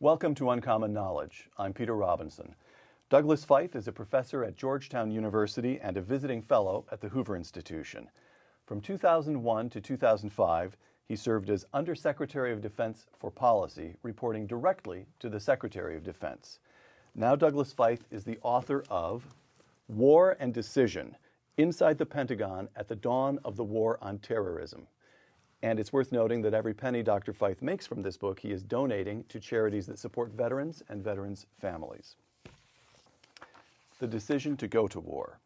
Welcome to Uncommon Knowledge. I'm Peter Robinson. Douglas Feith is a professor at Georgetown University and a visiting fellow at the Hoover Institution. From 2001 to 2005, he served as Undersecretary of Defense for Policy, reporting directly to the Secretary of Defense. Now Douglas Feith is the author of War and Decision: Inside the Pentagon at the Dawn of the War on Terrorism. And it's worth noting that every penny Dr. Feith makes from this book, he is donating to charities that support veterans and veterans' families. The decision to go to war.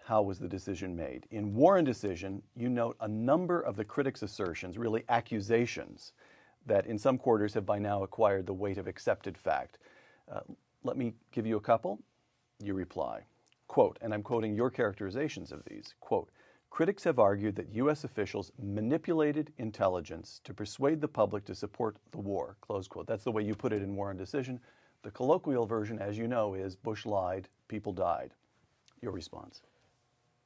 How was the decision made? In War and Decision, you note a number of the critics' assertions, really accusations, that in some quarters have by now acquired the weight of accepted fact. Let me give you a couple. You reply, quote, and I'm quoting your characterizations of these, quote, critics have argued that U.S. officials manipulated intelligence to persuade the public to support the war, close quote. That's the way you put it in War and Decision. The colloquial version, as you know, is Bush lied, people died. Your response?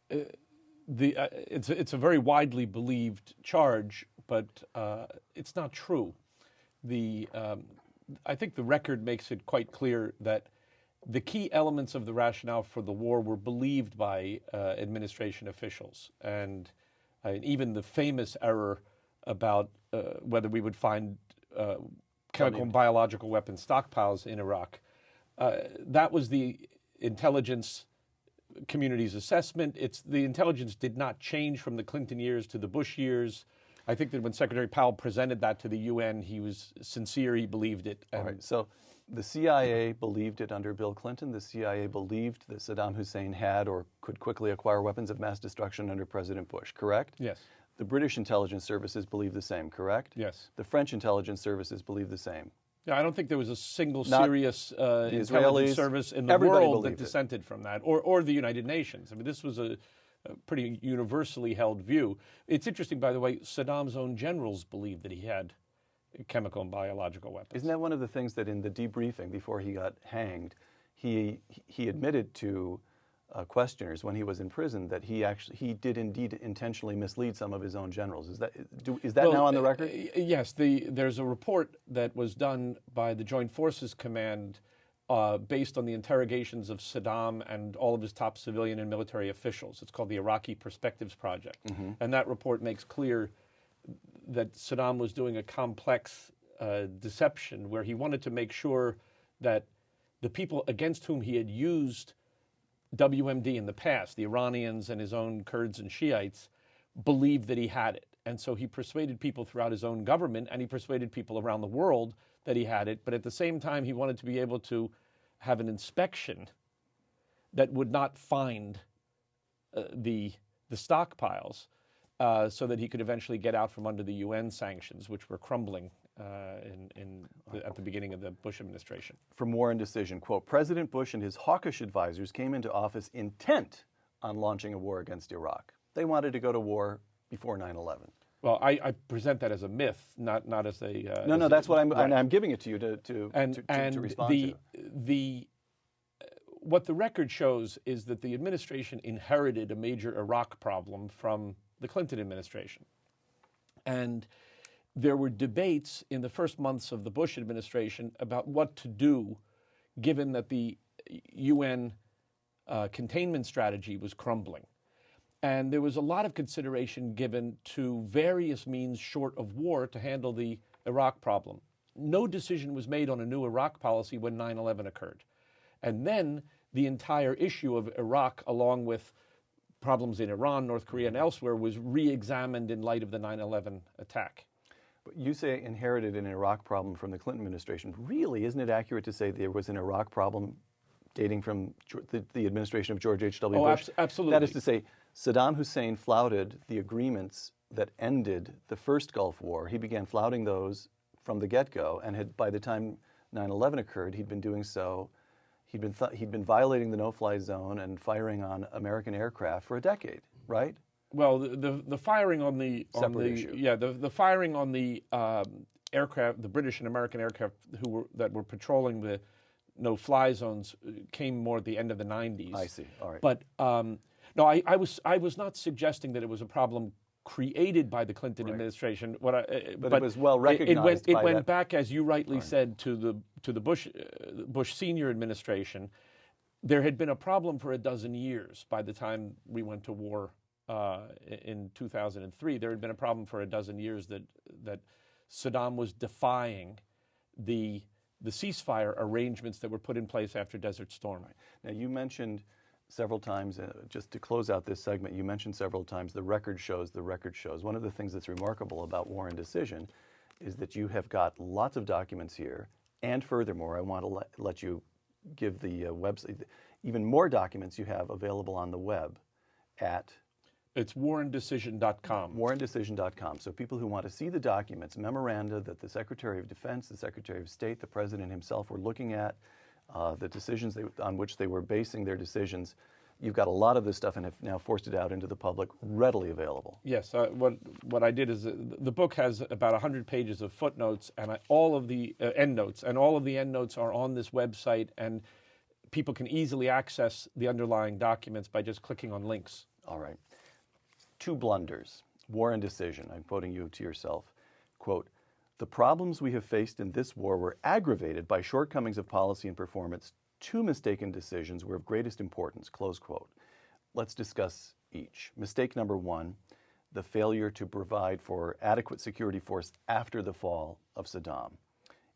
It's a very widely believed charge, but it's not true. I think the record makes it quite clear that the key elements of the rationale for the war were believed by administration officials. And even the famous error about whether we would find chemical and biological weapon stockpiles in Iraq, that was the intelligence community's assessment. The intelligence did not change from the Clinton years to the Bush years. I think that when Secretary Powell presented that to the UN, he was sincere, he believed it. All right, so the CIA believed it under Bill Clinton. The CIA believed that Saddam Hussein had or could quickly acquire weapons of mass destruction under President Bush, correct? Yes. The British intelligence services believe the same, correct? Yes. The French intelligence services believe the same. Yeah, I don't think there was a single serious intelligence service in the world that dissented from that, or the United Nations. I mean, this was a pretty universally held view. It's interesting, by the way, Saddam's own generals believed that he had chemical and biological weapons. Isn't that one of the things that in the debriefing before he got hanged, he admitted to questioners when he was in prison that he did indeed intentionally mislead some of his own generals. Is that now on the record? Yes. There's a report that was done by the Joint Forces Command based on the interrogations of Saddam and all of his top civilian and military officials. It's called the Iraqi Perspectives Project. Mm-hmm. And that report makes clear that Saddam was doing a complex deception where he wanted to make sure that the people against whom he had used WMD in the past, the Iranians and his own Kurds and Shiites, believed that he had it. And so he persuaded people throughout his own government, and he persuaded people around the world that he had it. But at the same time, he wanted to be able to have an inspection that would not find the stockpiles so that he could eventually get out from under the UN sanctions, which were crumbling at the beginning of the Bush administration. From War and Decision, quote, President Bush and his hawkish advisors came into office intent on launching a war against Iraq. They wanted to go to war before 9/11. Well, I present that as a myth, not as a... No, that's what I'm giving it to you to respond to. What the record shows is that the administration inherited a major Iraq problem from the Clinton administration. And there were debates in the first months of the Bush administration about what to do given that the UN containment strategy was crumbling. And there was a lot of consideration given to various means short of war to handle the Iraq problem. No decision was made on a new Iraq policy when 9/11 occurred. And then the entire issue of Iraq, along with problems in Iran, North Korea, and elsewhere, was re-examined in light of the 9/11 attack. But you say inherited an Iraq problem from the Clinton administration. Really, isn't it accurate to say there was an Iraq problem dating from the administration of George H.W. Bush? Absolutely. That is to say, Saddam Hussein flouted the agreements that ended the first Gulf War. He began flouting those from the get-go, and by the time 9/11 occurred, he'd been doing so. He'd been violating the no-fly zone and firing on American aircraft for a decade, right? Well, the firing on the firing on the aircraft, the British and American aircraft that were patrolling the no-fly zones came more at the end of the 90s. I see. All right. But no, I was not suggesting that it was a problem created by the Clinton administration. But it was well recognized. It went back, as you rightly said, to the Bush Senior administration. There had been a problem for a dozen years by the time we went to war in 2003. There had been a problem for a dozen years that Saddam was defying the ceasefire arrangements that were put in place after Desert Storm. Right. Now, you mentioned several times, just to close out this segment, you mentioned several times the record shows. One of the things that's remarkable about War and Decision is that you have got lots of documents here, and furthermore, I want to let you give the website, even more documents you have available on the web at... It's waranddecision.com. Waranddecision.com. So people who want to see the documents, memoranda that the Secretary of Defense, the Secretary of State, the President himself were looking at, the decisions on which they were basing their decisions, you've got a lot of this stuff and have now forced it out into the public, readily available. Yes. What I did is the book has about 100 pages of footnotes and all of the endnotes, and all of the endnotes are on this website, and people can easily access the underlying documents by just clicking on links. All right. 2 blunders, War and Decision. I'm quoting you to yourself. Quote, "The problems we have faced in this war were aggravated by shortcomings of policy and performance. 2 mistaken decisions were of greatest importance," close quote. Let's discuss each. Mistake number 1, the failure to provide for adequate security force after the fall of Saddam.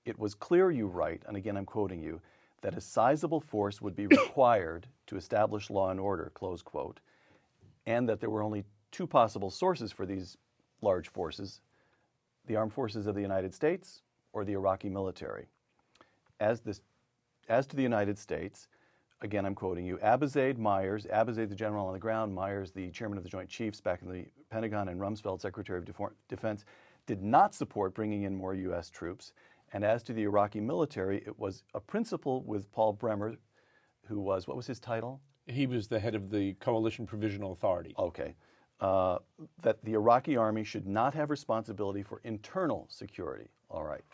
"It was clear," you write, and again I'm quoting you, "that a sizable force would be required to establish law and order," close quote, and that there were only 2 possible sources for these large forces: the armed forces of the United States or the Iraqi military. As to the United States, again I'm quoting you, Abizaid, the general on the ground, Myers, the chairman of the Joint Chiefs back in the Pentagon, and Rumsfeld, Secretary of Defense, did not support bringing in more U.S. troops. And as to the Iraqi military, it was a principle with Paul Bremer, who was, what was his title? He was the head of the Coalition Provisional Authority. Okay. That the Iraqi army should not have responsibility for internal security. All right.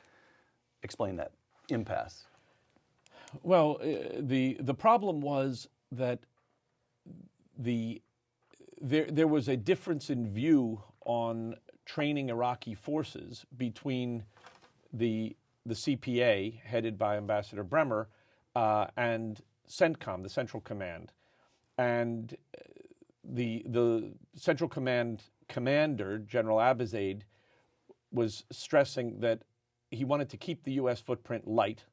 Explain that impasse. Well, the problem was that there was a difference in view on training Iraqi forces between the CPA, headed by Ambassador Bremer, and CENTCOM, the Central Command. And the Central Command commander, General Abizaid, was stressing that he wanted to keep the U.S. footprint light.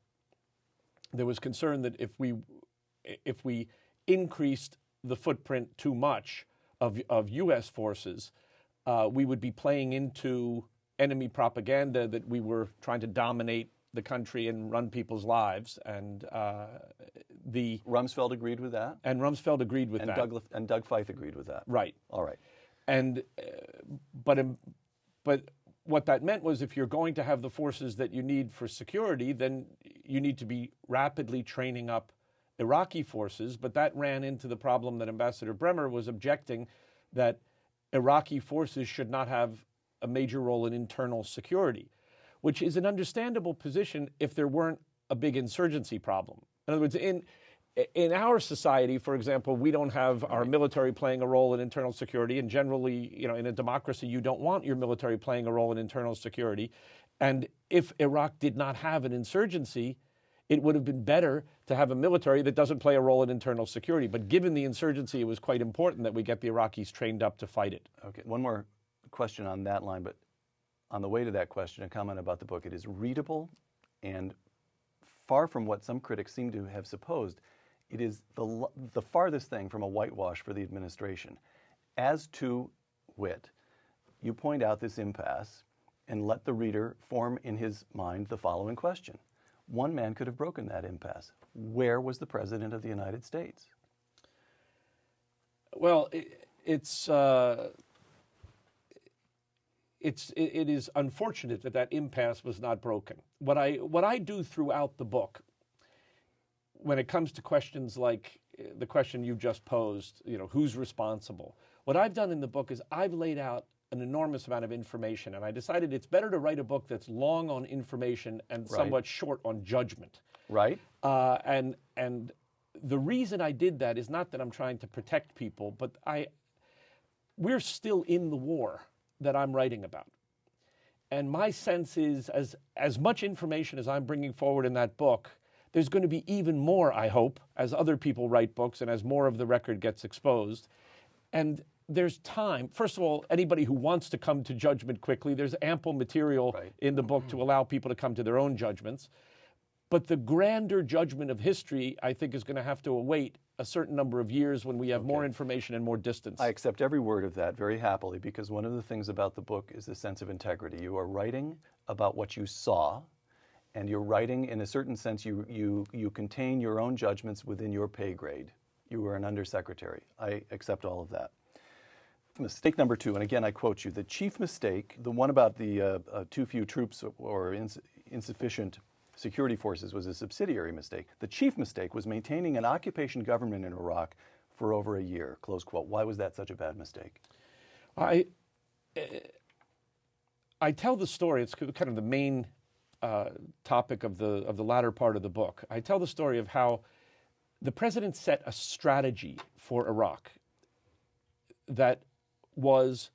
There was concern that if we increased the footprint too much of U.S. forces, we would be playing into enemy propaganda that we were trying to dominate the country and run people's lives. And Rumsfeld agreed with that? And Rumsfeld agreed with that. And Doug Feith agreed with that? Right. All right. And but what that meant was, if you're going to have the forces that you need for security, then you need to be rapidly training up Iraqi forces. But that ran into the problem that Ambassador Bremer was objecting, that Iraqi forces should not have a major role in internal security, which is an understandable position if there weren't a big insurgency problem. In other words, in our society, for example, we don't have our military playing a role in internal security, and generally, in a democracy, you don't want your military playing a role in internal security. And if Iraq did not have an insurgency, it would have been better to have a military that doesn't play a role in internal security. But given the insurgency, it was quite important that we get the Iraqis trained up to fight it. Okay, one more question on that line, but on the way to that question, a comment about the book. It is readable, and far from what some critics seem to have supposed, it is the farthest thing from a whitewash for the administration. As to wit, you point out this impasse and let the reader form in his mind the following question. One man could have broken that impasse. Where was the President of the United States? Well, it is unfortunate that impasse was not broken. What I do throughout the book, when it comes to questions like the question you just posed, who's responsible? What I've done in the book is I've laid out an enormous amount of information, and I decided it's better to write a book that's long on information and somewhat short on judgment. Right. And the reason I did that is not that I'm trying to protect people, but we're still in the war. that I'm writing about. And my sense is, as much information as I'm bringing forward in that book, there's going to be even more, I hope, as other people write books and as more of the record gets exposed. And there's time. First of all, anybody who wants to come to judgment quickly, there's ample material in the book to allow people to come to their own judgments. But the grander judgment of history, I think, is going to have to await a certain number of years when we have more information and more distance. I accept every word of that very happily, because one of the things about the book is the sense of integrity. You are writing about what you saw, and you're writing, in a certain sense, you contain your own judgments within your pay grade. You were an undersecretary. I accept all of that. Mistake number 2, and again I quote you, the chief mistake, the one about the too few troops or insufficient security forces, was a subsidiary mistake. The chief mistake was maintaining an occupation government in Iraq for over a year, close quote. Why was that such a bad mistake? I tell the story, it's kind of the main topic of the latter part of the book. I tell the story of how the president set a strategy for Iraq that was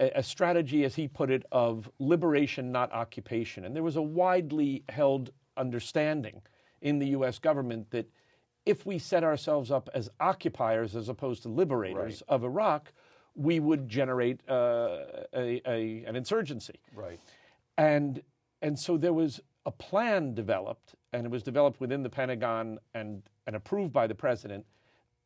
a strategy, as he put it, of liberation, not occupation. And there was a widely held understanding in the U.S. government that if we set ourselves up as occupiers as opposed to liberators of Iraq, we would generate an insurgency. Right. And so there was a plan developed, and it was developed within the Pentagon and approved by the president,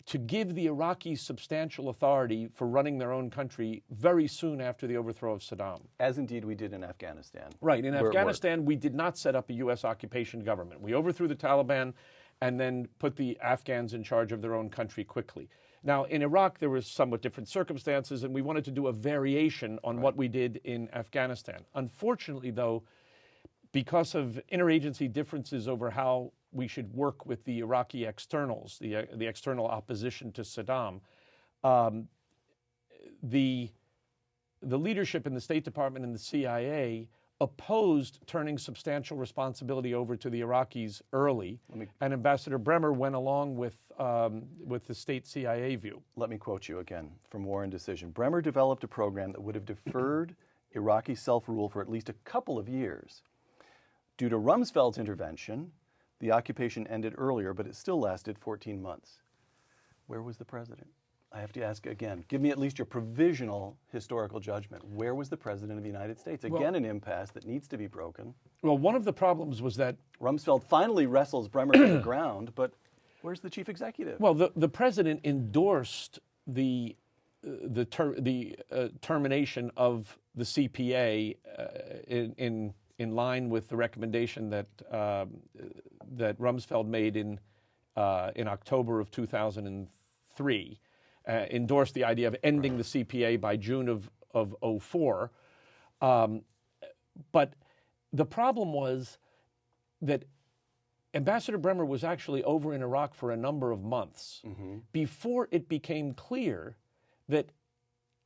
to give the Iraqis substantial authority for running their own country very soon after the overthrow of Saddam. As indeed we did in Afghanistan. Right. In Afghanistan, we did not set up a U.S. occupation government. We overthrew the Taliban and then put the Afghans in charge of their own country quickly. Now, in Iraq, there were somewhat different circumstances, and we wanted to do a variation on what we did in Afghanistan. Unfortunately, though, because of interagency differences over how we should work with the Iraqi externals, the external opposition to Saddam, the leadership in the State Department and the CIA opposed turning substantial responsibility over to the Iraqis early, and Ambassador Bremer went along with the state CIA view. Let me quote you again from War and Decision. Bremer developed a program that would have deferred Iraqi self-rule for at least a couple of years. Due to Rumsfeld's intervention, the occupation ended earlier, but it still lasted 14 months. Where was the president? I have to ask again. Give me at least your provisional historical judgment. Where was the president of the United States? Again, an impasse that needs to be broken. Well, one of the problems was that Rumsfeld finally wrestles Bremer to the ground, but where's the chief executive? Well, the president endorsed the termination of the CPA in line with the recommendation that Rumsfeld made in October of 2003. Endorsed the idea of ending the CPA by June of 2004. But the problem was that Ambassador Bremer was actually over in Iraq for a number of months before it became clear that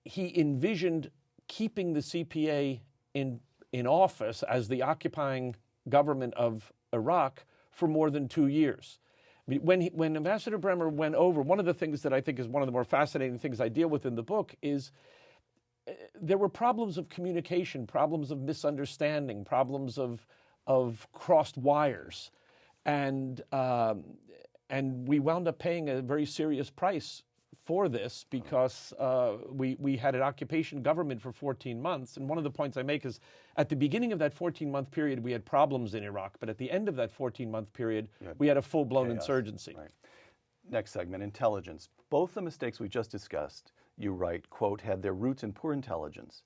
he envisioned keeping the CPA in office as the occupying government of Iraq for more than 2 years. When Ambassador Bremer went over, one of the things that I think is one of the more fascinating things I deal with in the book is there were problems of communication, problems of misunderstanding, problems of crossed wires, and we wound up paying a very serious price for this because we had an occupation government for 14 months. And one of the points I make is at the beginning of that 14-month period, we had problems in Iraq. But at the end of that 14-month period, we had a full-blown insurgency. Right. Next segment, intelligence. Both the mistakes we just discussed, you write, quote, had their roots in poor intelligence.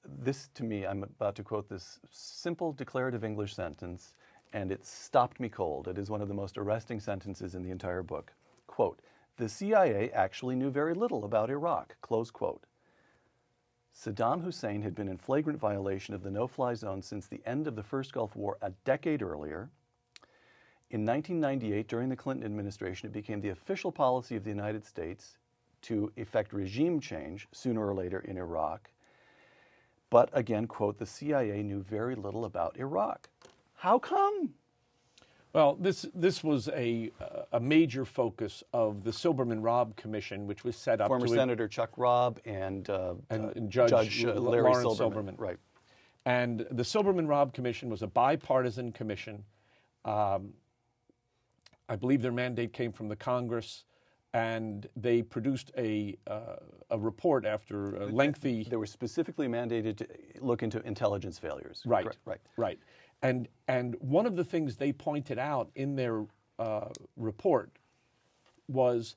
This, to me, I'm about to quote this simple declarative English sentence, and it stopped me cold. It is one of the most arresting sentences in the entire book. Quote, the CIA actually knew very little about Iraq, close quote. Saddam Hussein had been in flagrant violation of the no-fly zone since the end of the first Gulf War a decade earlier. In 1998, during the Clinton administration, it became the official policy of the United States to effect regime change sooner or later in Iraq. But again, quote, the CIA knew very little about Iraq. How come? Well, this was a major focus of the Silberman-Robb Commission, which was set up. Former Senator Chuck Robb and Judge Larry Lawrence Silberman. Right. And the Silberman-Robb Commission was a bipartisan commission. I believe their mandate came from the Congress, and they produced a report after a lengthy. They were specifically mandated to look into intelligence failures. Right. Correct. Right. Right. And one of the things they pointed out in their report was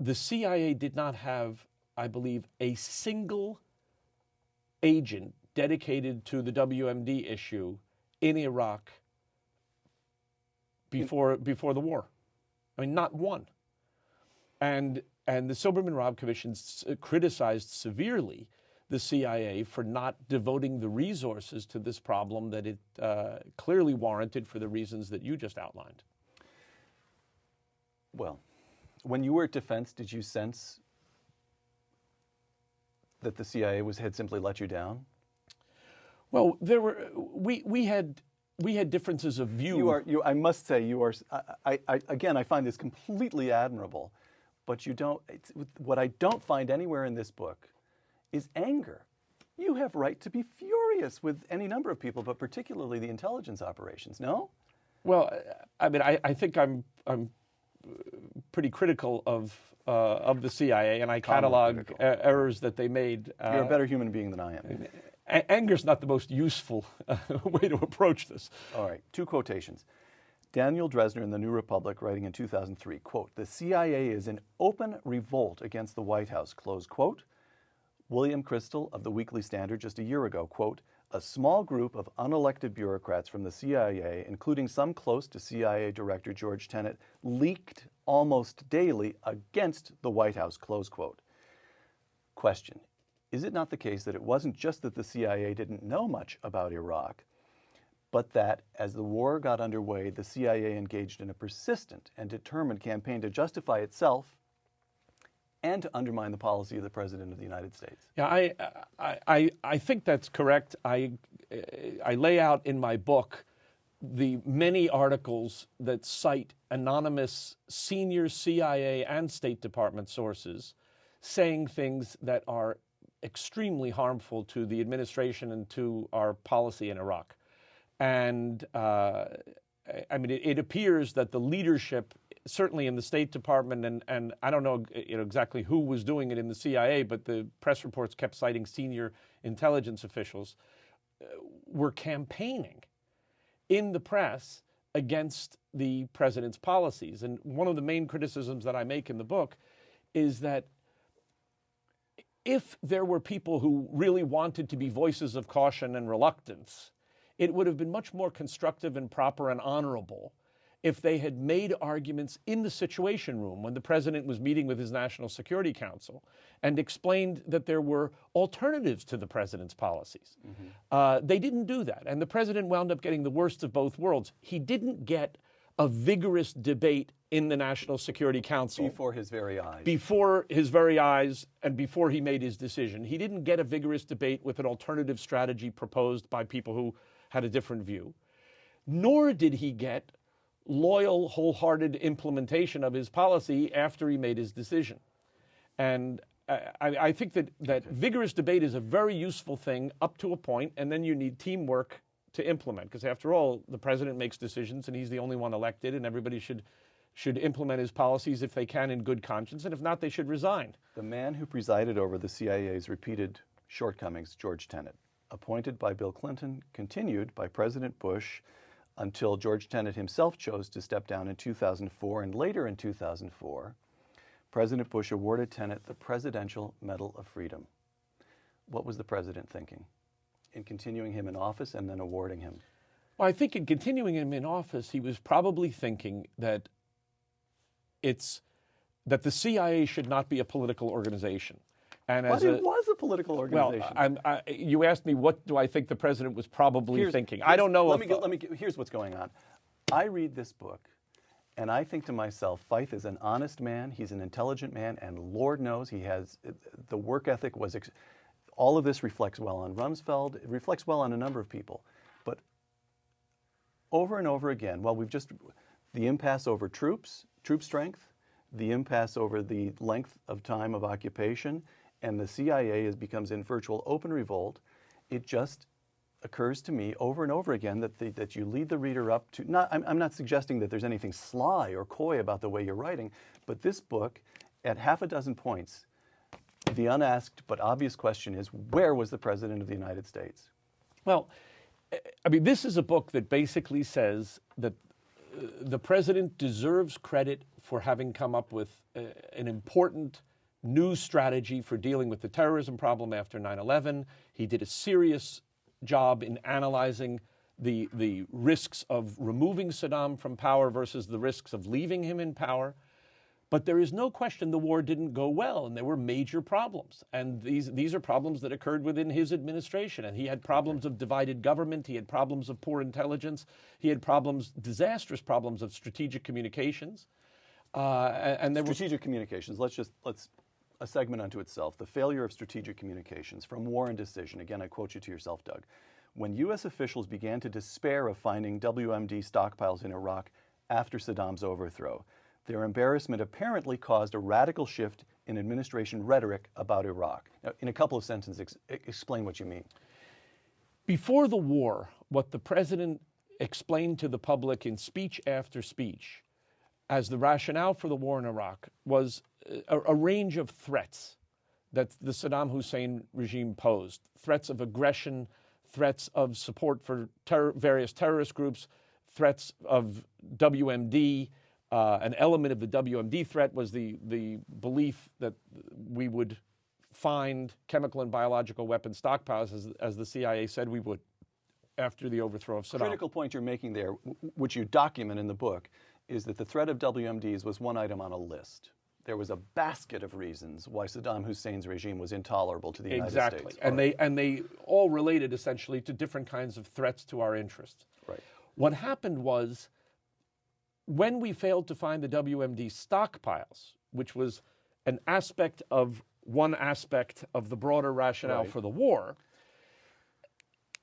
the CIA did not have, I believe, a single agent dedicated to the WMD issue in Iraq before the war. I mean, not one. And the Silberman-Robb Commission criticized severely the CIA for not devoting the resources to this problem that it clearly warranted for the reasons that you just outlined. Well, when you were at Defense, did you sense that the CIA had simply let you down? Well, we had differences of view. I must say, you are. Again, I find this completely admirable, but you don't. What I don't find anywhere in this book is anger. You have right to be furious with any number of people, but particularly the intelligence operations. No? Well, I mean, I think I'm pretty critical of the CIA, and I catalog errors that they made. You're a better human being than I am. Anger's not the most useful way to approach this. All right, two quotations. Daniel Dresner in the New Republic, writing in 2003, quote, "The CIA is in open revolt against the White House," close quote. William Crystal of the Weekly Standard just a year ago, quote, "A small group of unelected bureaucrats from the CIA, including some close to CIA Director George Tenet, leaked almost daily against the White House," close quote. Question, is it not the case that it wasn't just that the CIA didn't know much about Iraq, but that as the war got underway, the CIA engaged in a persistent and determined campaign to justify itself and to undermine the policy of the President of the United States? Yeah, I think that's correct. I lay out in my book the many articles that cite anonymous senior CIA and State Department sources saying things that are extremely harmful to the administration and to our policy in Iraq. And I mean, it appears that the leadership, certainly in the State Department, and I don't know exactly who was doing it in the CIA, but the press reports kept citing senior intelligence officials, were campaigning in the press against the president's policies. And one of the main criticisms that I make in the book is that if there were people who really wanted to be voices of caution and reluctance, it would have been much more constructive and proper and honorable if they had made arguments in the Situation Room when the president was meeting with his National Security Council and explained that there were alternatives to the president's policies. Mm-hmm. They didn't do that, and the president wound up getting the worst of both worlds. He didn't get a vigorous debate in the National Security Council. Before his very eyes. Before his very eyes and before he made his decision. He didn't get a vigorous debate with an alternative strategy proposed by people who had a different view. Nor did he get loyal, wholehearted implementation of his policy after he made his decision. And I think that vigorous debate is a very useful thing up to a point, and then you need teamwork to implement. Because after all, the president makes decisions, and he's the only one elected, and everybody should implement his policies if they can in good conscience, and if not, they should resign. The man who presided over the CIA's repeated shortcomings, George Tenet, appointed by Bill Clinton, continued by President Bush until George Tenet himself chose to step down in 2004, and later in 2004, President Bush awarded Tenet the Presidential Medal of Freedom. What was the president thinking in continuing him in office and then awarding him? Well, I think in continuing him in office, he was probably thinking that the CIA should not be a political organization. And but it was a political organization. Well, you asked me what do I think the president was probably thinking. I don't know. Here's what's going on. I read this book, and I think to myself, Feith is an honest man. He's an intelligent man, and Lord knows he has the work ethic. All of this reflects well on Rumsfeld. It reflects well on a number of people. But over and over again, well, the impasse over troop strength, the impasse over the length of time of occupation, and the CIA becomes in virtual open revolt. It just occurs to me over and over again that you lead the reader up to, I'm not suggesting that there's anything sly or coy about the way you're writing, but this book, at half a dozen points, the unasked but obvious question is, where was the President of the United States? Well, I mean, this is a book that basically says that the President deserves credit for having come up with an important new strategy for dealing with the terrorism problem after 9/11. He did a serious job in analyzing the risks of removing Saddam from power versus the risks of leaving him in power. But there is no question the war didn't go well, and there were major problems. And these are problems that occurred within his administration. And he had problems of divided government. He had problems of poor intelligence. He had disastrous problems of strategic communications. And there strategic communications. Let's a segment unto itself. The failure of strategic communications from War and Decision. Again, I quote you to yourself, Doug. When U.S. officials began to despair of finding WMD stockpiles in Iraq after Saddam's overthrow, their embarrassment apparently caused a radical shift in administration rhetoric about Iraq. Now, in a couple of sentences, explain what you mean. Before the war, what the President explained to the public in speech after speech as the rationale for the war in Iraq was a range of threats that the Saddam Hussein regime posed. Threats of aggression, threats of support for various terrorist groups, threats of WMD. An element of the WMD threat was the belief that we would find chemical and biological weapon stockpiles, as the CIA said we would after the overthrow of Saddam. The critical point you're making there, which you document in the book, is that the threat of WMDs was one item on a list. There was a basket of reasons why Saddam Hussein's regime was intolerable to the United States. Exactly, and they all related essentially to different kinds of threats to our interests. Right. What happened was, when we failed to find the WMD stockpiles, which was one aspect of the broader rationale for the war,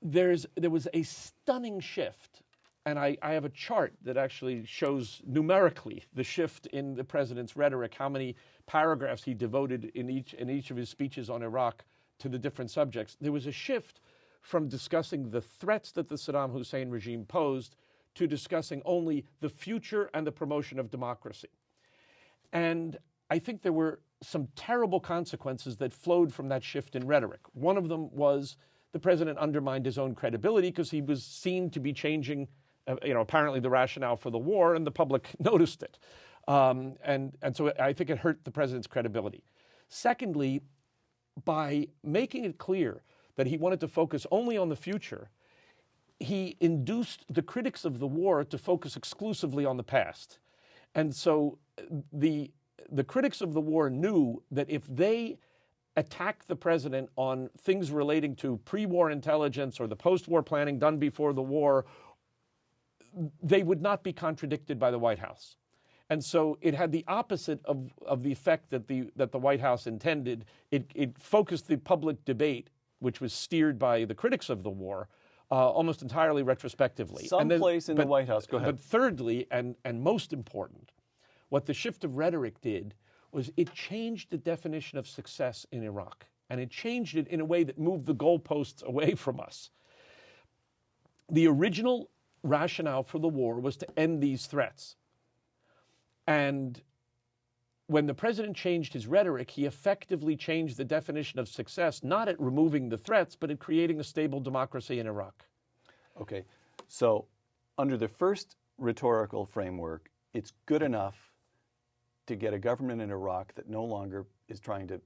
there was a stunning shift. And I have a chart that actually shows numerically the shift in the president's rhetoric, how many paragraphs he devoted in each of his speeches on Iraq to the different subjects. There was a shift from discussing the threats that the Saddam Hussein regime posed to discussing only the future and the promotion of democracy. And I think there were some terrible consequences that flowed from that shift in rhetoric. One of them was the president undermined his own credibility because he was seen to be changing, apparently the rationale for the war, and the public noticed it. And so I think it hurt the president's credibility. Secondly, by making it clear that he wanted to focus only on the future, he induced the critics of the war to focus exclusively on the past. And so the critics of the war knew that if they attacked the president on things relating to pre-war intelligence or the post-war planning done before the war, they would not be contradicted by the White House. And so it had the opposite of the effect that the White House intended. It focused the public debate, which was steered by the critics of the war, almost entirely retrospectively. Someplace in the White House, go ahead. But thirdly, and most important, what the shift of rhetoric did was it changed the definition of success in Iraq. And it changed it in a way that moved the goalposts away from us. The original rationale for the war was to end these threats. And when the president changed his rhetoric, he effectively changed the definition of success, not at removing the threats, but at creating a stable democracy in Iraq. Okay, so under the first rhetorical framework, it's good enough to get a government in Iraq that no longer is trying to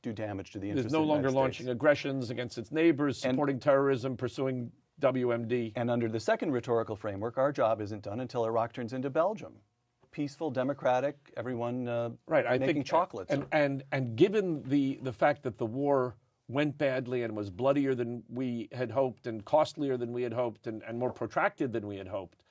do damage to the interests of the United States. There's no longer launching aggressions against its neighbors, supporting terrorism, pursuing WMD. And under the second rhetorical framework, our job isn't done until Iraq turns into Belgium. Peaceful, democratic, everyone making chocolates. And given the fact that the war went badly and was bloodier than we had hoped and costlier than we had hoped and more protracted than we had hoped,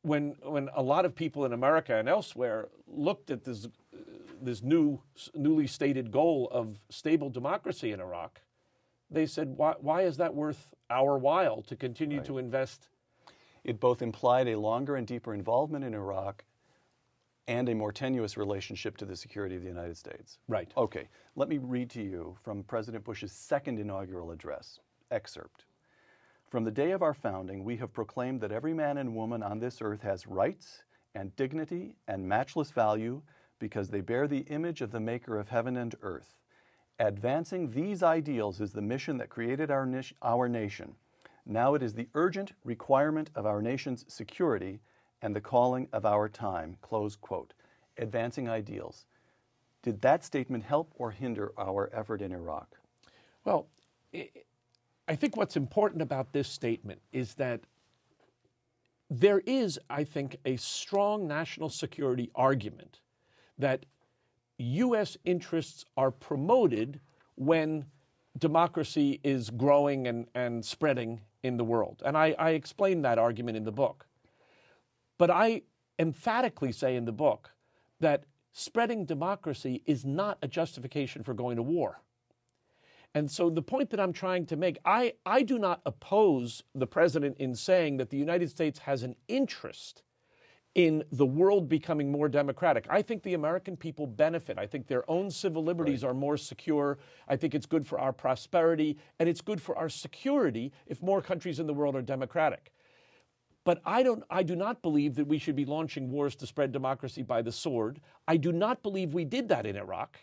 when a lot of people in America and elsewhere looked at this newly stated goal of stable democracy in Iraq, they said, why is that worth our while to continue to invest It both implied a longer and deeper involvement in Iraq and a more tenuous relationship to the security of the United States. Right. Okay, let me read to you from President Bush's second inaugural address. Excerpt. From the day of our founding, we have proclaimed that every man and woman on this earth has rights and dignity and matchless value because they bear the image of the maker of heaven and earth. Advancing these ideals is the mission that created our nation. Now it is the urgent requirement of our nation's security and the calling of our time, close quote. Advancing ideals. Did that statement help or hinder our effort in Iraq? Well, I think what's important about this statement is that there is, I think, a strong national security argument that U.S. interests are promoted when democracy is growing and spreading in the world. And I explain that argument in the book. But I emphatically say in the book that spreading democracy is not a justification for going to war. And so the point that I'm trying to make, I do not oppose the president in saying that the United States has an interest in the world becoming more democratic. I think the American people benefit. I think their own civil liberties are more secure. I think it's good for our prosperity, and it's good for our security if more countries in the world are democratic. But I do not believe that we should be launching wars to spread democracy by the sword. I do not believe we did that in Iraq.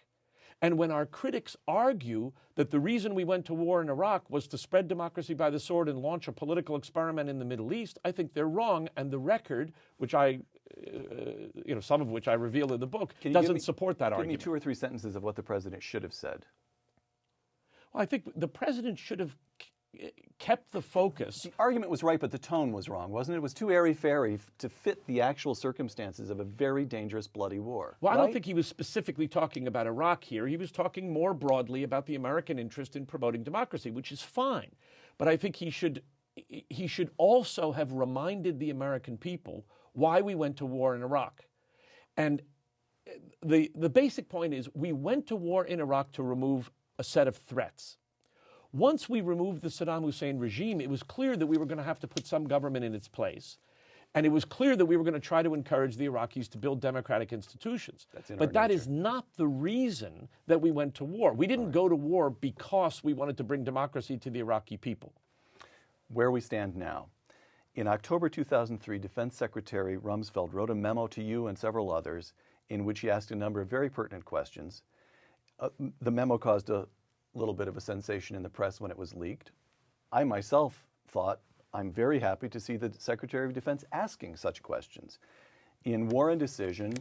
And when our critics argue that the reason we went to war in Iraq was to spread democracy by the sword and launch a political experiment in the Middle East, I think they're wrong. And the record, which some of which I reveal in the book, doesn't support that argument. Give me 2 or 3 sentences of what the president should have said. Well, I think the president should have kept the focus. The argument was right, but the tone was wrong, wasn't it? It was too airy-fairy to fit the actual circumstances of a very dangerous, bloody war. Well, right? I don't think he was specifically talking about Iraq here. He was talking more broadly about the American interest in promoting democracy, which is fine. But I think he should also have reminded the American people why we went to war in Iraq. And the basic point is we went to war in Iraq to remove a set of threats. Once we removed the Saddam Hussein regime, it was clear that we were going to have to put some government in its place. And it was clear that we were going to try to encourage the Iraqis to build democratic institutions. But that is not the reason that we went to war. We didn't go to war because we wanted to bring democracy to the Iraqi people. Where we stand now. In October 2003, Defense Secretary Rumsfeld wrote a memo to you and several others in which he asked a number of very pertinent questions. The memo caused a little bit of a sensation in the press when it was leaked. I myself thought, I'm very happy to see the Secretary of Defense asking such questions. In War and Decision,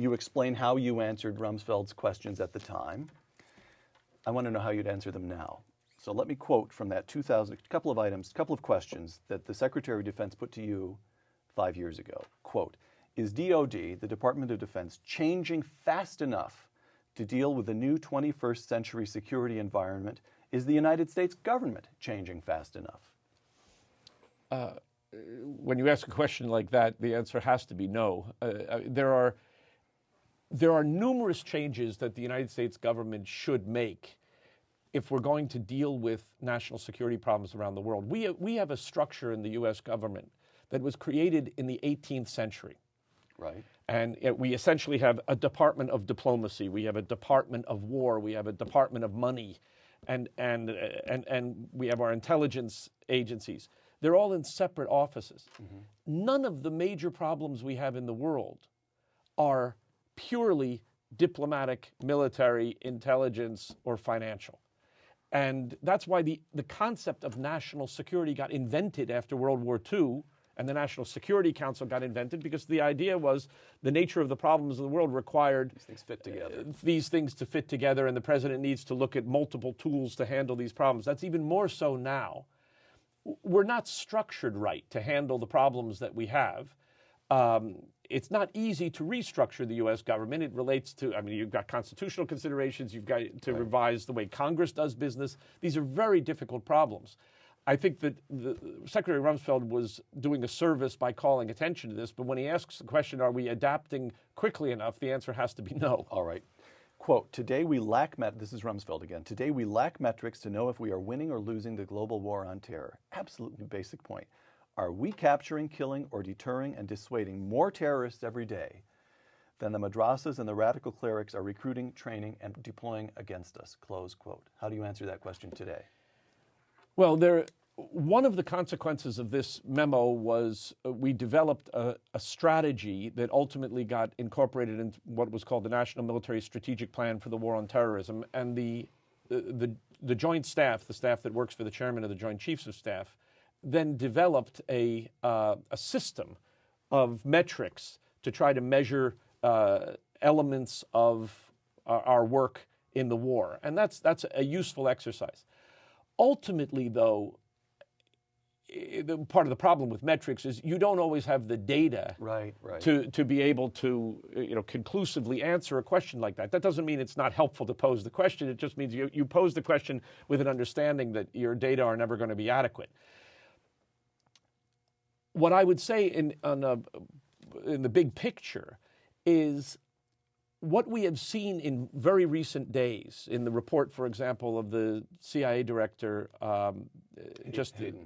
you explain how you answered Rumsfeld's questions at the time. I want to know how you'd answer them now. So let me quote from that couple of questions that the Secretary of Defense put to you 5 years ago. Quote, is DOD, the Department of Defense, changing fast enough to deal with the new 21st century security environment? Is the United States government changing fast enough? When you ask a question like that, the answer has to be no. There are numerous changes that the United States government should make if we're going to deal with national security problems around the world. We have a structure in the U.S. government that was created in the 18th century. Right. And we essentially have a Department of Diplomacy, we have a Department of War, we have a Department of Money, and we have our intelligence agencies. They're all in separate offices. Mm-hmm. None of the major problems we have in the world are purely diplomatic, military, intelligence, or financial. And that's why the concept of national security got invented after World War II. And the National Security Council got invented because the idea was the nature of the problems of the world required these things to fit together, and the president needs to look at multiple tools to handle these problems. That's even more so now. We're not structured right to handle the problems that we have. It's not easy to restructure the U.S. government. It relates to, you've got constitutional considerations, you've got to revise the way Congress does business. These are very difficult problems. I think that the Secretary Rumsfeld was doing a service by calling attention to this, but when he asks the question, are we adapting quickly enough, the answer has to be no. All right. Quote, today we lack, this is Rumsfeld again, today we lack metrics to know if we are winning or losing the global war on terror. Absolutely basic point. Are we capturing, killing, or deterring and dissuading more terrorists every day than the madrasas and the radical clerics are recruiting, training, and deploying against us? Close quote. How do you answer that question today? Well, one of the consequences of this memo was we developed a strategy that ultimately got incorporated into what was called the National Military Strategic Plan for the War on Terrorism. And the Joint Staff, the staff that works for the chairman of the Joint Chiefs of Staff, then developed a system of metrics to try to measure elements of our work in the war. And that's a useful exercise. Ultimately, though, part of the problem with metrics is you don't always have the data to be able to conclusively answer a question like that. That doesn't mean it's not helpful to pose the question. It just means you pose the question with an understanding that your data are never going to be adequate. What I would say in the big picture is what we have seen in very recent days, in the report, for example, of the CIA director,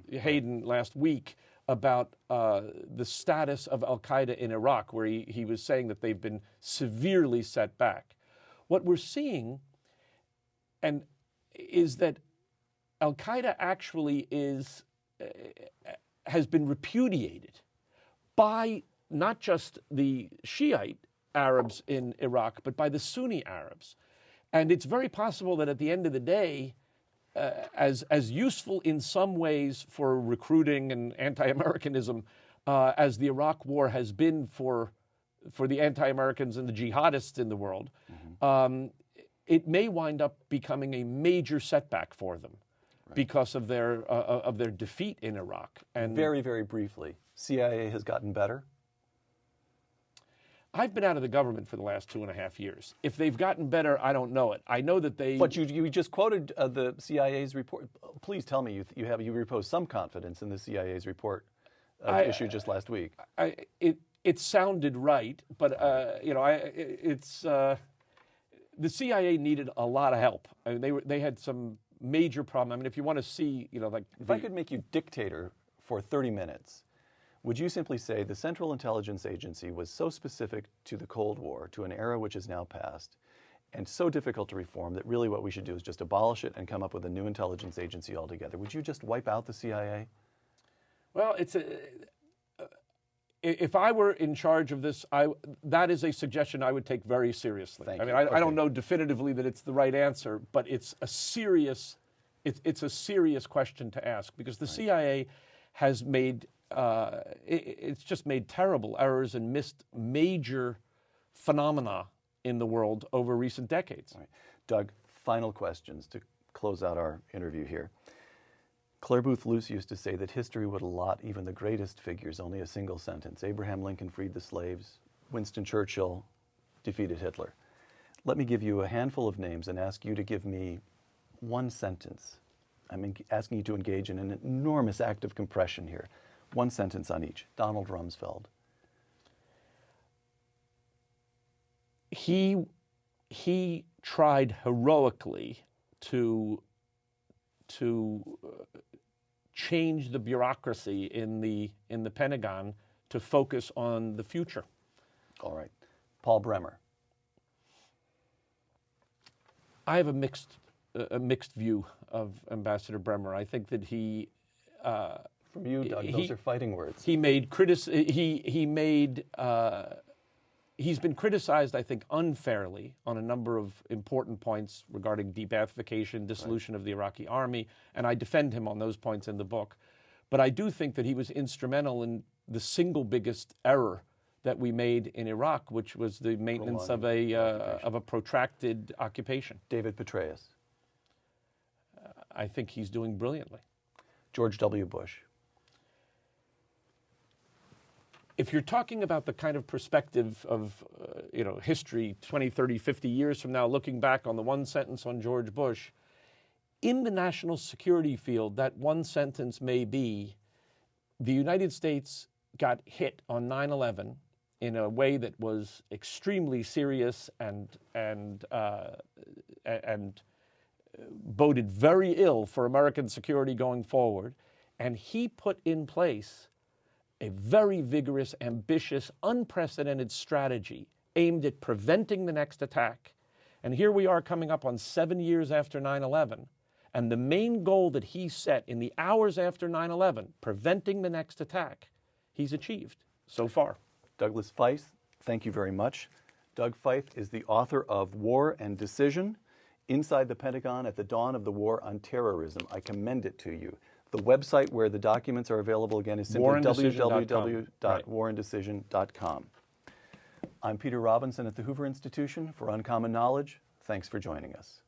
Hayden last week, about the status of al-Qaeda in Iraq, where he was saying that they've been severely set back. What we're seeing is that al-Qaeda actually has been repudiated by not just the Shiite Arabs in Iraq, but by the Sunni Arabs. And it's very possible that at the end of the day, as useful in some ways for recruiting and anti-Americanism as the Iraq War has been for the anti-Americans and the jihadists in the world, it may wind up becoming a major setback for them because of their defeat in Iraq. And very, very briefly, CIA has gotten better? I've been out of the government for the last 2.5 years. If they've gotten better, I don't know it. I know that they... But you just quoted the CIA's report. Please tell me you repose some confidence in the CIA's report issued just last week. It sounded right, but the CIA needed a lot of help. I mean, they had some major problem. I mean, if you want to see, if I could make you dictator for 30 minutes, would you simply say the Central Intelligence Agency was so specific to the Cold War, to an era which is now past, and so difficult to reform that really what we should do is just abolish it and come up with a new intelligence agency altogether? Would you just wipe out the CIA? Well, if I were in charge of this, that is a suggestion I would take very seriously. I don't know definitively that it's the right answer, but it's a serious question to ask, because the CIA has made it's just made terrible errors and missed major phenomena in the world over recent decades. All right. Doug, final questions to close out our interview here. Clare Boothe Luce used to say that history would allot even the greatest figures only a single sentence. Abraham Lincoln freed the slaves. Winston Churchill defeated Hitler. Let me give you a handful of names and ask you to give me one sentence. I'm asking you to engage in an enormous act of compression here. One sentence on each. Donald Rumsfeld. He tried heroically to change the bureaucracy in the Pentagon to focus on the future. All right. Paul Bremer. I have a mixed view of Ambassador Bremer. I think that he from you, Doug, those are fighting words. He's been criticized, I think, unfairly on a number of important points regarding de-Baathification, dissolution of the Iraqi army, and I defend him on those points in the book. But I do think that he was instrumental in the single biggest error that we made in Iraq, which was the maintenance of a protracted occupation. David Petraeus. I think he's doing brilliantly. George W. Bush. If you're talking about the kind of perspective of history 20, 30, 50 years from now, looking back on the one sentence on George Bush, in the national security field, that one sentence may be, the United States got hit on 9/11 in a way that was extremely serious and boded very ill for American security going forward, and he put in place a very vigorous, ambitious, unprecedented strategy aimed at preventing the next attack. And here we are coming up on 7 years after 9/11. And the main goal that he set in the hours after 9/11, preventing the next attack, he's achieved so far. Douglas Feith, thank you very much. Doug Feith is the author of War and Decision, Inside the Pentagon at the Dawn of the War on Terrorism. I commend it to you. The website where the documents are available again is simply www.warandecision.com. I'm Peter Robinson at the Hoover Institution for Uncommon Knowledge. Thanks for joining us.